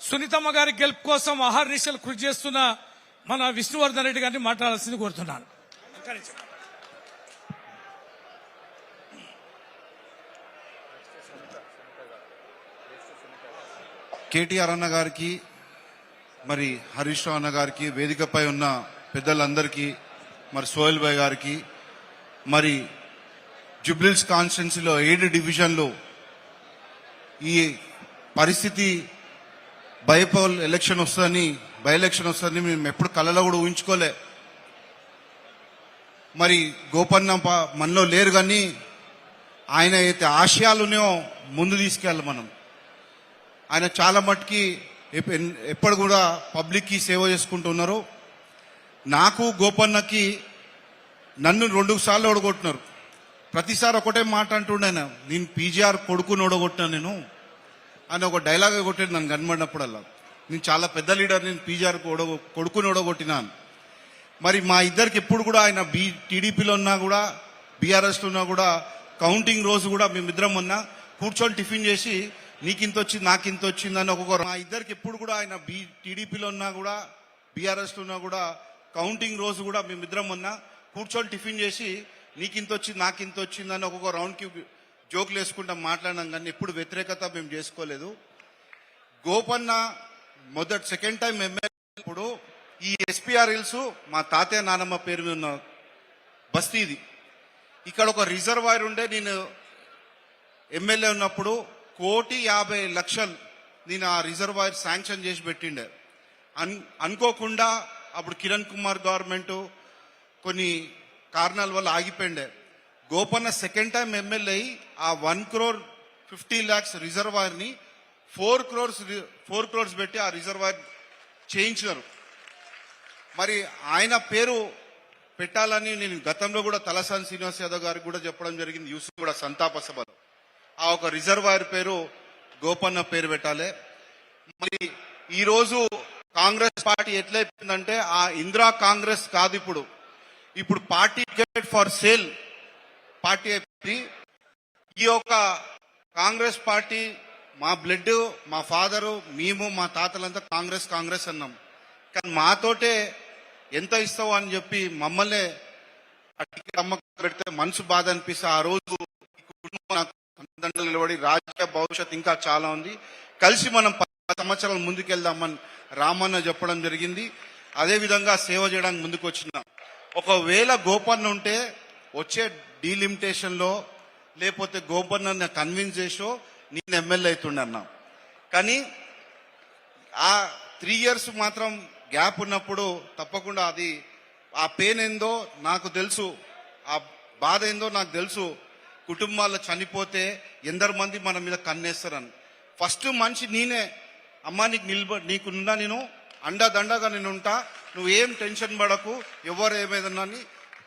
సునీతమ్మ గారి గెలుపు కోసం అహర్నిశలు కృషి చేస్తున్న మన విష్ణువర్ధన్ రెడ్డి గారిని మాట్లాడాల్సింది కోరుతున్నాను. కేటీఆర్ అన్న గారికి, మరి హరీష్ రావు అన్న గారికి, వేదికపై ఉన్న పెద్దలందరికీ, మరి సోహెల్ భాయ్ గారికి, మరి జుబ్లీహిల్స్ కాన్స్టిట్యున్సీలో 7 డివిజన్లు ఈ పరిస్థితి బై ఎలక్షన్ వస్తుందని మేము ఎప్పుడు కళ్ళలో కూడా ఊహించుకోలే. మరి గోపన్న మనలో లేరు, కానీ ఆయన అయితే ఆశయాలునేమో ముందు తీసుకెళ్ళాలి మనం. ఆయన చాలా మట్టుకి ఎప్పుడు కూడా పబ్లిక్కి సేవ చేసుకుంటూ ఉన్నారు. నాకు గోపన్నకి నన్ను 2 సార్లు ఓడగొట్టినారు. ప్రతిసారి ఒకటే మాట అంటుండే, నేను పీజీఆర్ కొడుకుని ఓడగొట్టినా నేను అని ఒక డైలాగ్ కొట్టాడు నన్ను కనబడినప్పుడల్లా. నేను చాలా పెద్ద లీడర్, నేను పీజీఆర్ కొడుకుని ఓడగొట్టినాను. మరి మా ఇద్దరికి ఎప్పుడు కూడా ఆయన టీడీపీలో ఉన్నా కూడా, బీఆర్ఎస్లో ఉన్నా కూడా, కౌంటింగ్ రోజు కూడా మేమిద్దరం ఉన్నా కూర్చొని టిఫిన్ చేసి నీకింత వచ్చింది నాకింత వచ్చిందని ఒక్కొక్క, మా ఇద్దరికి ఎప్పుడు కూడా ఆయన టీడీపీలో ఉన్నా కూడా, బీఆర్ఎస్లో ఉన్నా కూడా, కౌంటింగ్ రోజు కూడా మేమిద్దరం ఉన్నా కూర్చొని టిఫిన్ చేసి నీకింత వచ్చింది నాకింత వచ్చిందని ఒక్కొక్క రౌండ్కి జోకులు వేసుకుంటాం, మాట్లాడినాం. కానీ ఎప్పుడు వ్యతిరేకత మేము చేసుకోలేదు. గోపన్న సెకండ్ టైం ఎమ్మెల్యే ఇప్పుడు ఈ ఎస్పీఆర్ హిల్స్ మా తాతయ్య నానమ్మ పేరు మీద ఉన్న బస్తీ ఇది. ఇక్కడ ఒక రిజర్వాయర్ ఉండే, నేను ఎమ్మెల్యే ఉన్నప్పుడు 1,50,00,000 నేను ఆ రిజర్వాయర్ శాంక్షన్ చేసి పెట్టిండే. అనుకోకుండా అప్పుడు కిరణ్ కుమార్ గవర్నమెంట్ కొన్ని కారణాల వల్ల ఆగిపోయిండే. గోపన్న సెకండ్ టైం ఎమ్మెల్యే అయి ఆ 1,50,00,000 రిజర్వాయర్ని 4 crores పెట్టి ఆ రిజర్వాయర్ చేయించినారు. మరి ఆయన పేరు పెట్టాలని నేను గతంలో కూడా తలసాని శ్రీనివాస్ యాదవ్ గారికి కూడా చెప్పడం జరిగింది, యూస్ కూడా సంతాప సభలో. ఆ ఒక రిజర్వాయర్ పేరు గోపన్న పేరు పెట్టాలి. మరి ఈరోజు కాంగ్రెస్ పార్టీ ఎట్లయిపోయిందంటే ఆ ఇందిరా కాంగ్రెస్ కాదు, ఇప్పుడు party ticket for sale party అయిపోయింది. ఈ యొక్క కాంగ్రెస్ పార్టీ మా బ్లడ్, మా ఫాదరు, మేము, మా తాతలంతా కాంగ్రెస్ అన్నాం. కానీ మాతోటే ఎంత ఇస్తావు అని చెప్పి మమ్మల్ని టికెట్ అమ్మకం పెడితే మనసు బాధ అనిపిస్తే ఆ రోజు నాకు అండదండలు నిలబడి రాజకీయ భవిష్యత్ ఇంకా చాలా ఉంది, కలిసి మనం 10 సంవత్సరాలు ముందుకెళ్దామని రామన్న చెప్పడం జరిగింది. అదేవిధంగా సేవ చేయడానికి ముందుకు వచ్చిన ఒకవేళ గోపన్న ఉంటే వచ్చే డీలిమిటేషన్లో లేకపోతే గోపన్న కన్విన్స్ చేసో నేను ఎమ్మెల్యే అవుతుండన్నా. కానీ ఆ 3 years మాత్రం గ్యాప్ ఉన్నప్పుడు తప్పకుండా అది ఆ పెయిన్ ఏందో నాకు తెలుసు, ఆ బాధ ఏందో నాకు తెలుసు. కుటుంబాల్లో చనిపోతే ఎందరు మంది మన మీద కన్నేస్తారని. ఫస్ట్ మనిషి నేనే, అమ్మా నీకున్నా నేను అండదండగా నేను ఉంటా, నువ్వేం టెన్షన్ పడకు, ఎవరు ఏమైనా అని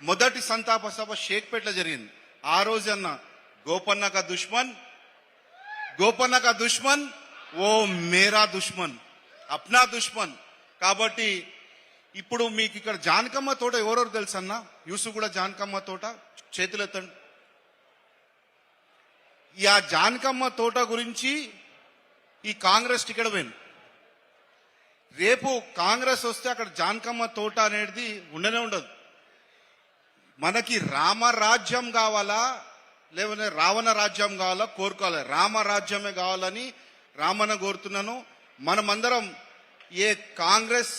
మొదటి సంతాప సభ షేక్పేటలో జరిగింది. ఆ రోజు అన్న గోపన్న కా దుష్మన్ ఓ మేరా దుష్మన్, అప్నా దుష్మన్. కాబట్టి ఇప్పుడు మీకు ఇక్కడ జానకమ్మ తోట ఎవరెవరు తెలుసు అన్న, యూసు కూడా జానకమ్మ తోట చేతులు ఎత్తండి. ఆ జానకమ్మ తోట గురించి ఈ కాంగ్రెస్ టికెట్ పోయింది. రేపు కాంగ్రెస్ వస్తే అక్కడ జానకమ్మ తోట అనేది ఉండనే ఉండదు. మనకి రామరాజ్యం కావాలా లేకపోతే రావణ రాజ్యం కావాలా కోరుకోవాలి, రామరాజ్యమే కావాలని రామన్న కోరుతున్నాను. మనమందరం ఏ కాంగ్రెస్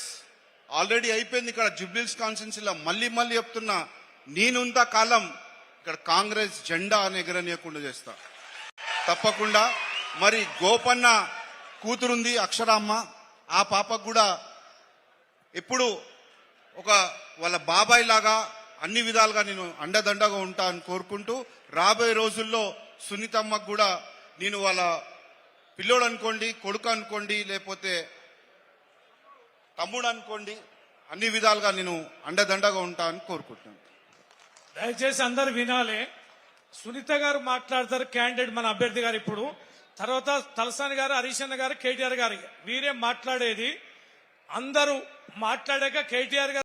ఆల్రెడీ అయిపోయింది ఇక్కడ జుబ్లీహిల్స్ కాన్స్టిట్యున్సీలో, మళ్ళీ చెప్తున్నా, నేనుంత కాలం ఇక్కడ కాంగ్రెస్ జెండా ఎగరనీయకుండా చేస్తా తప్పకుండా. మరి గోపన్న కూతురుంది అక్షరామ్మ, ఆ పాపకు కూడా ఎప్పుడు ఒక వాళ్ళ బాబాయ్ లాగా అన్ని విధాలుగా నేను అండదండగా ఉంటా అని కోరుకుంటూ, రాబోయే రోజుల్లో సునీతమ్మకు కూడా నేను వాళ్ళ పిల్లోడు అనుకోండి, కొడుకు అనుకోండి, లేకపోతే తమ్ముడు అనుకోండి, అన్ని విధాలుగా నేను అండదండగా ఉంటా అని కోరుకుంటున్నాను. దయచేసి అందరు వినాలి. సునీత గారు మాట్లాడతారు, క్యాండిడేట్ మన అభ్యర్థి గారు. ఇప్పుడు తర్వాత తలసాని గారు, హరీష్ అన్న గారు, కేటీఆర్ గారు, వీరే మాట్లాడేది. అందరూ మాట్లాడాక కేటీఆర్ గారు